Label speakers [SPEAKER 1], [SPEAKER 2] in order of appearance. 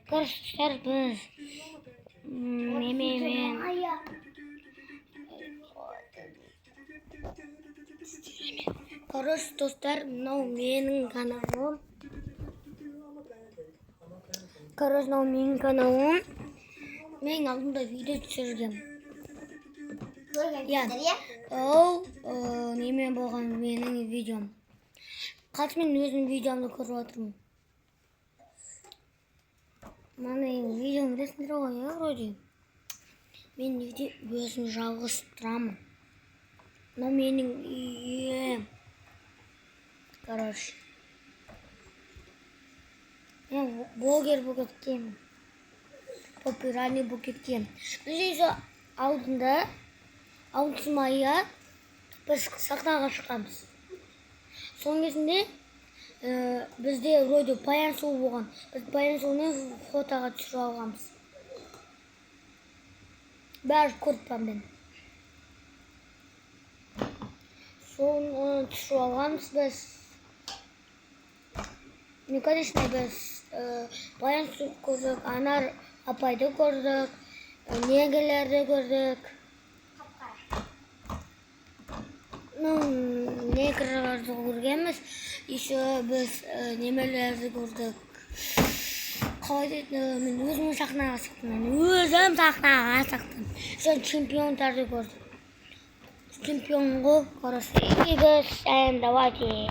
[SPEAKER 1] Arkadaşlar biz Короче, достар, мынау менің каналым. Короче, мынау менің каналым. Мен алдында видео түсіргем. Ол немен болған менің видеом. Қазір мен өзімнің видеомды көріп отырмын. Менің видеом білесіңдер ғой, вроде. Мен өзім жалғыз тұрамын. Мынау менің үйім. Короче. Мен блогер болып кеткенмін. Популярный болып кеткенмін. Здесь алдында, 6 майда біз сахнаға шыққанбыз. Соның кезінде бізде вроде баян сұлу болған. Біз баян сұлуны фотоға түсіріп алғанбыз. Бәрі көріп мен. Соны түсіріп алғанбыз біз. Ну, конечно, біз баян сұлу көрдік, Анар апайды көрдік, негрлерді көрдік. Негрлерді көргенбіз, еще біз немелерді көрдік. Қалай дейді, мен өзім сахнаға шықтым. Sen чемпиондарды көрдік. Чемпион ғой, короче. И біз, давайте.